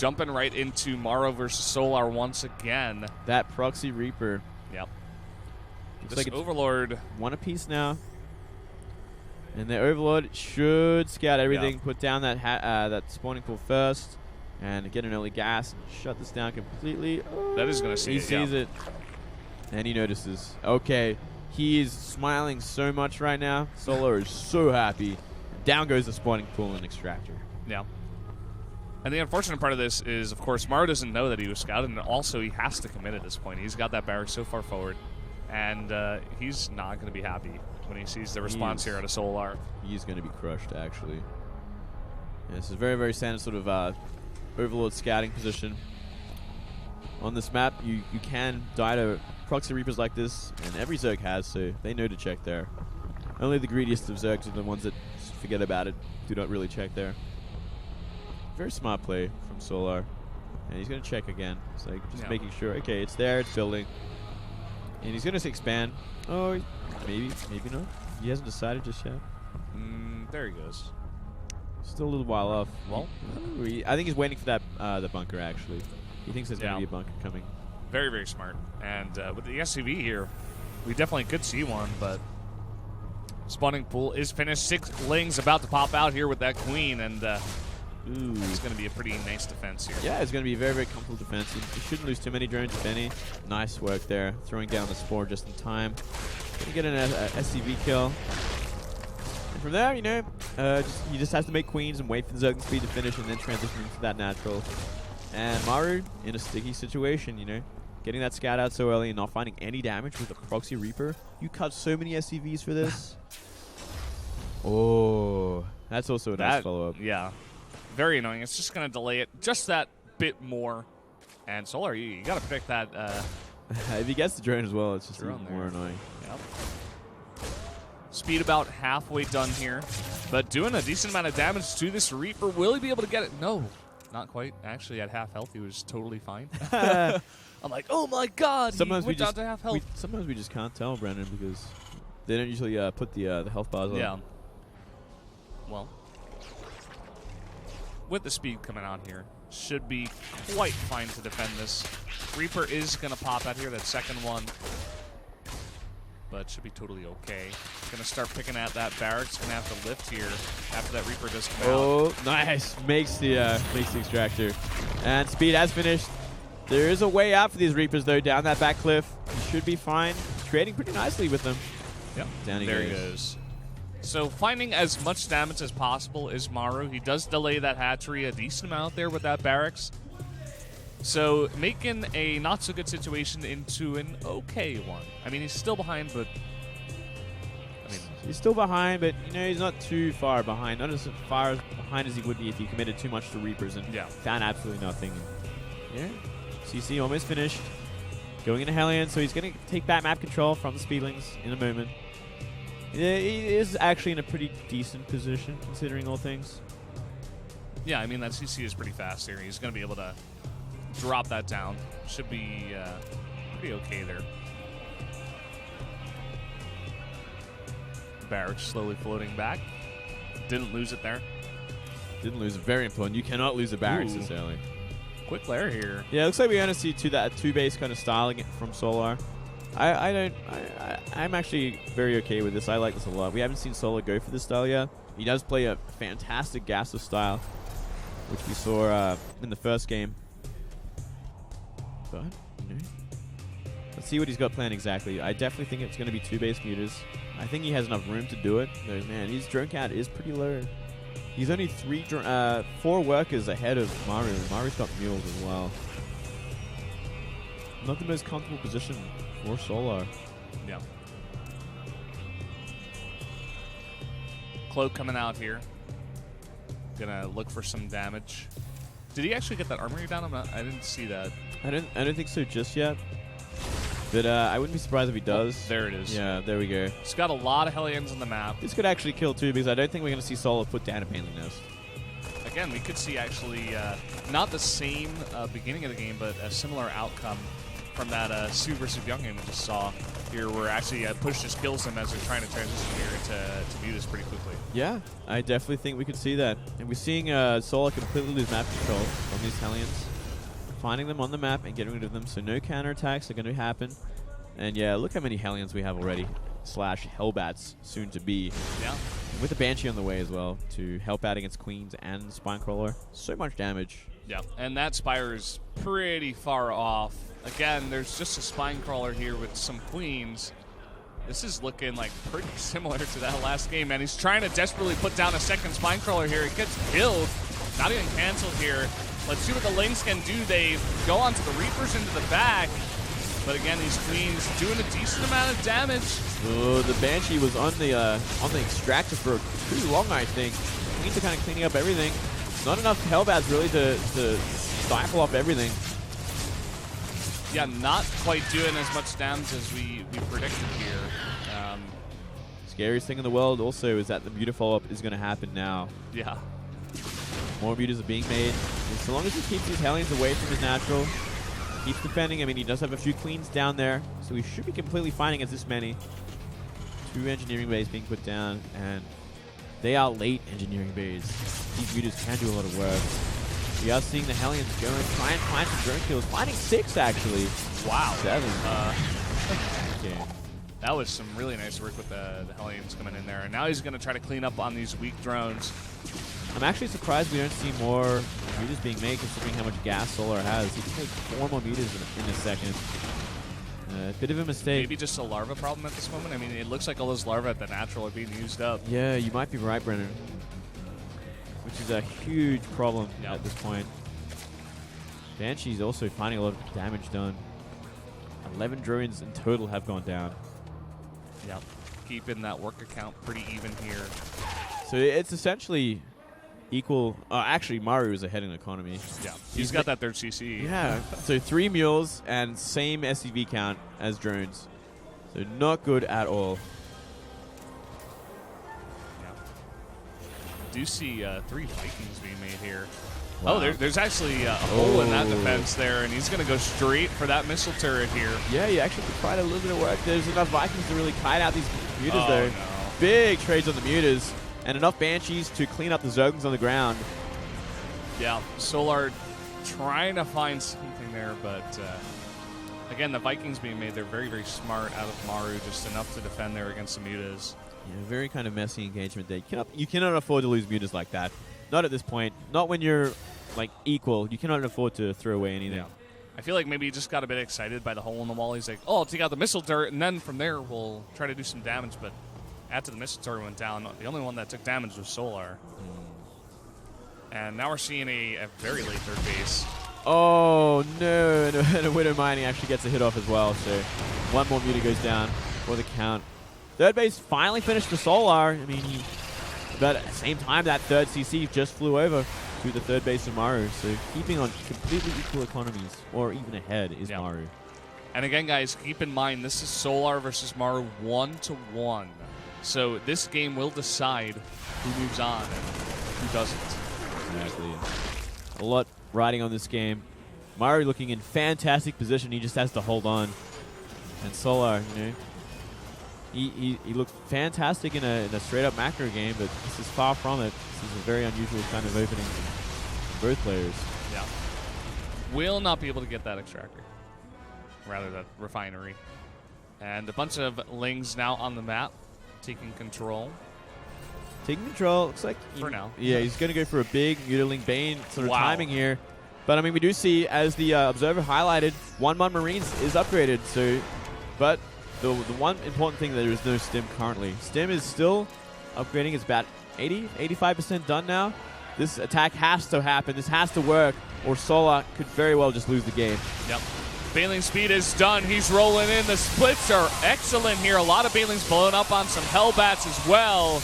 jumping right into Maru versus Solar once again. That Proxy Reaper. Yep. Looks This like it's Overlord. one apiece now. And the Overlord should scout everything, Yeah. put down that spawning pool first, and get an early gas and shut this down completely. Oh, That is going to see he it, sees yeah. it. And he notices. Okay. He is smiling so much right now. Solar is so happy. Down goes the spawning pool and extractor. Yeah. And the unfortunate part of this is, of course, Maru doesn't know that he was scouted, and also he has to commit at this point. He's got that barrack so far forward, and he's not going to be happy when he sees the response here out of Solar. He's going to be crushed, actually. Yeah, this is a very, very standard sort of Overlord scouting position. On this map, you can die to Proxy Reapers like this, and every Zerg has, so they know to check there. Only the greediest of Zergs are the ones that forget about it, do not really check there. Very smart play from Solar. And he's going to check again. It's like just making sure, okay, it's there, it's building. And he's going to expand. Oh, maybe not. He hasn't decided just yet. There he goes. Still a little while off. Well, I think he's waiting for that the bunker, actually. He thinks there's going to be a bunker coming. Very, very smart. And with the SCV here, we definitely could see one, but spawning pool is finished. 6 Lings about to pop out here with that Queen, and it's going to be a pretty nice defense here. Yeah, it's going to be a very, very comfortable defense. You shouldn't lose too many drones, if any. Nice work there. Throwing down the spore just in time. Going to get an SCV kill. And from there, you know, he just has to make Queens and wait for the Zerg speed to finish and then transition into that natural. And Maru in a sticky situation, you know. Getting that scout out so early and not finding any damage with the Proxy Reaper. You cut so many SCVs for this. Oh, that's also a nice follow-up. Yeah. Very annoying. It's just going to delay it just that bit more. And Solar, you got to predict that. If he gets the drone as well, it's just even more annoying. Yep. Speed about halfway done here, but doing a decent amount of damage to this Reaper. Will he be able to get it? No, not quite. Actually, at half health, he was totally fine. I'm like, oh my god, sometimes he went down to half health. Sometimes we just can't tell, Brandon, because they don't usually put the health bars on. Yeah. Well, with the speed coming out here, should be quite fine to defend this. Reaper is going to pop out here, that second one. But should be totally okay. Going to start picking at that barracks. Going to have to lift here after that Reaper does come out. Oh, nice. Makes the extractor. And speed has finished. There is a way out for these Reapers, though, down that back cliff. He should be fine. Trading pretty nicely with them. Yep. Down he goes. So finding as much damage as possible is Maru. He does delay that hatchery a decent amount there with that barracks. So making a not-so-good situation into an okay one. I mean, he's still behind, but... He's still behind, but, you know, he's not too far behind. Not as far behind as he would be if he committed too much to Reapers and found absolutely nothing. Yeah. CC almost finished. Going into Hellion, so he's going to take back map control from the Speedlings in a moment. Yeah, he is actually in a pretty decent position, considering all things. Yeah, I mean, that CC is pretty fast here. He's going to be able to drop that down. Should be pretty okay there. Barracks slowly floating back. Didn't lose it there. Didn't lose it. Very important. You cannot lose a barracks this early. Quick lair here. Yeah, it looks like we're going to see two base kind of styling from Solar. I'm actually very okay with this. I like this a lot. We haven't seen Solar go for this style yet. He does play a fantastic gasless style, which we saw in the first game. But, you know, let's see what he's got planned exactly. I definitely think it's going to be 2 base mutas. I think he has enough room to do it. Though, man, his drone count is pretty low. He's only 4 workers ahead of Maru. Maru's got mules as well. Not the most comfortable position for Solar. Yeah. Cloak coming out here. Gonna look for some damage. Did he actually get that armory down? I didn't see that. I don't think so just yet. But I wouldn't be surprised if he does. Oh, there it is. Yeah, there we go. He's got a lot of Hellions on the map. This could actually kill too, because I don't think we're going to see Solar put down a Painting Nest. Again, we could see actually not the same beginning of the game, but a similar outcome from that Sue versus Young game we just saw. here where actually push just kills them as they're trying to transition here to Mutas pretty quickly. Yeah, I definitely think we could see that. And we're seeing Solar completely lose map control on these Hellions. Finding them on the map and getting rid of them, so no counterattacks are going to happen. And yeah, look how many Hellions we have already, / Hellbats soon to be. Yeah. With the Banshee on the way as well to help out against Queens and Spinecrawler. So much damage. Yeah, and that Spire is pretty far off. Again, there's just a Spinecrawler here with some Queens. This is looking like pretty similar to that last game, and he's trying to desperately put down a second Spinecrawler here. It gets killed, not even canceled here. Let's see what the Lynx can do. They go onto the Reapers into the back, but again, these Queens doing a decent amount of damage. Oh, the Banshee was on the extractor for too long, I think. Queens are kind of cleaning up everything. Not enough Hellbats really to stifle off everything. Yeah, not quite doing as much damage as we predicted here. Scariest thing in the world also is that the Muta follow-up is going to happen now. Yeah. More Mutas are being made. And so long as he keeps his Hellions away from his natural, keeps defending. I mean, he does have a few Queens down there, so he should be completely fine against this many. 2 engineering bays being put down, and they are late engineering bays. These Mutas can do a lot of work. We are seeing the Hellions go and try and find some drone kills. Finding 6, actually. Wow. 7. Okay. That was some really nice work with the Hellions coming in there. And now he's going to try to clean up on these weak drones. I'm actually surprised we don't see more Mutas being made, considering how much gas Solar has. He can make 4 more Mutas in a second. A bit of a mistake. Maybe just a larva problem at this moment. I mean, it looks like all those larvae at the natural are being used up. Yeah, you might be right, Brennan. Which is a huge problem at this point. Banshee's also finding a lot of damage done. 11 drones in total have gone down. Yep. Keeping that work account pretty even here. So it's essentially equal. Actually, Maru is ahead in economy. Yeah. He's got that third CC. Yeah. So 3 mules and same SCV count as drones. So not good at all. Do see 3 Vikings being made here. Wow. Oh, there's actually a hole in that defense there, and he's going to go straight for that missile turret here. Yeah, you actually could find a little bit of work. There's enough Vikings to really kite out these Mutas, though. No. Big trades on the Mutas, and enough Banshees to clean up the Zerglings on the ground. Yeah, Solar trying to find something there, but again, the Vikings being made, they're very, very smart out of Maru, just enough to defend there against the Mutas. Yeah, very kind of messy engagement there. You cannot afford to lose Mutas like that. Not at this point. Not when you're like equal. You cannot afford to throw away anything. Yeah. I feel like maybe he just got a bit excited by the hole in the wall. He's like, oh, I'll take out the missile turret, and then from there we'll try to do some damage. But after the missile turret went down, the only one that took damage was Solar. And now we're seeing a very late third base. Oh, no. And a Widow Mining actually gets a hit off as well. So 1 more Muta goes down for the count. Third base finally finished for Solar. I mean, but at the same time, that third CC just flew over to the third base of Maru. So keeping on completely equal economies, or even ahead, is Maru. And again, guys, keep in mind, this is Solar versus Maru 1-1. So this game will decide who moves on and who doesn't. Exactly. A lot riding on this game. Maru looking in fantastic position. He just has to hold on. And Solar, you know, he looked fantastic in a straight-up macro game, but this is far from it. This is a very unusual kind of opening for both players. Yeah. Will not be able to get that extractor. Rather, that refinery. And a bunch of Lings now on the map, taking control. Taking control, looks like... For now. Yeah, he's going to go for a big Mutaling Bane sort of timing here. But, I mean, we do see, as the Observer highlighted, 1-1 Marines is upgraded, so... But... The one important thing, there is no Stim currently. Stim is still upgrading. It's about 85% done now. This attack has to happen. This has to work, or Solar could very well just lose the game. Yep. Baneling speed is done. He's rolling in. The splits are excellent here. A lot of Banelings blowing up on some Hellbats as well.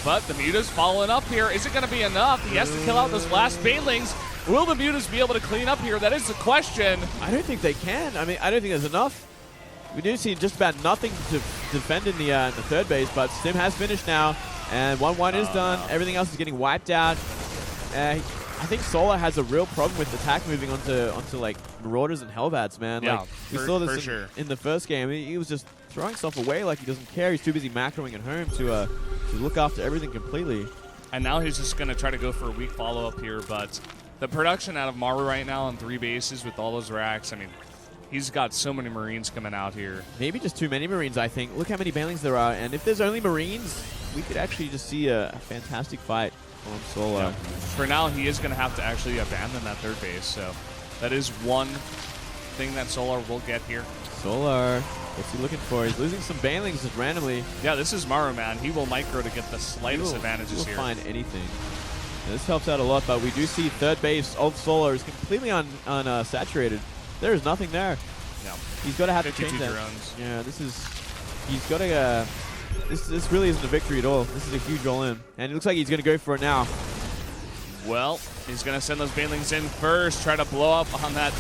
But the Muta's following up here. Is it going to be enough? He has to kill out those last Banelings. Will the Mutas be able to clean up here? That is the question. I don't think they can. I mean, I don't think there's enough. We do see just about nothing to defend in the third base, but Stim has finished now, and 1-1 is done. No. Everything else is getting wiped out. I I think Solar has a real problem with attack moving onto like Marauders and Hellbats, man. Yeah, like, we saw this sure. in the first game. He was just throwing stuff away like he doesn't care. He's too busy macroing at home to look after everything completely. And now he's just going to try to go for a weak follow-up here, but the production out of Maru right now on 3 bases with all those racks, I mean, he's got so many Marines coming out here. Maybe just too many Marines, I think. Look how many Banelings there are, and if there's only Marines, we could actually just see a fantastic fight on Solar. Yeah. For now, he is going to have to actually abandon that 3rd base, so that is one thing that Solar will get here. Solar, what's he looking for? He's losing some Banelings just randomly. Yeah, this is Maru, man. He will micro to get the slightest advantages here. He'll find anything. Now, this helps out a lot, but we do see 3rd base of Solar is completely unsaturated. There is nothing there. Yeah. He's got to have to change that. Drones. Yeah, he's got to, this really isn't a victory at all. This is a huge all-in. And it looks like he's going to go for it now. Well, he's going to send those Banelings in first, try to blow up on that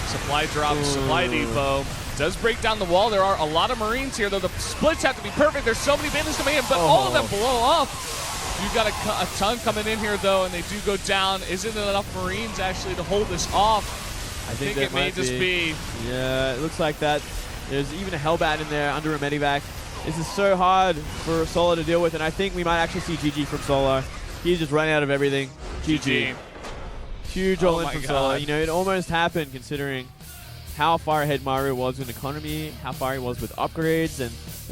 supply drop, supply depot. Does break down the wall. There are a lot of Marines here, though. The splits have to be perfect. There's so many Banelings coming in, but all of them blow up. You've got a ton coming in here, though, and they do go down. Isn't there enough Marines, actually, to hold this off? I think it may just be. Yeah, it looks like that. There's even a Hellbat in there under a Medivac. This is so hard for Solar to deal with, and I think we might actually see GG from Solar. He's just running out of everything. GG. Huge all-in from Solar. You know, it almost happened considering how far ahead Maru was in economy, how far he was with upgrades, and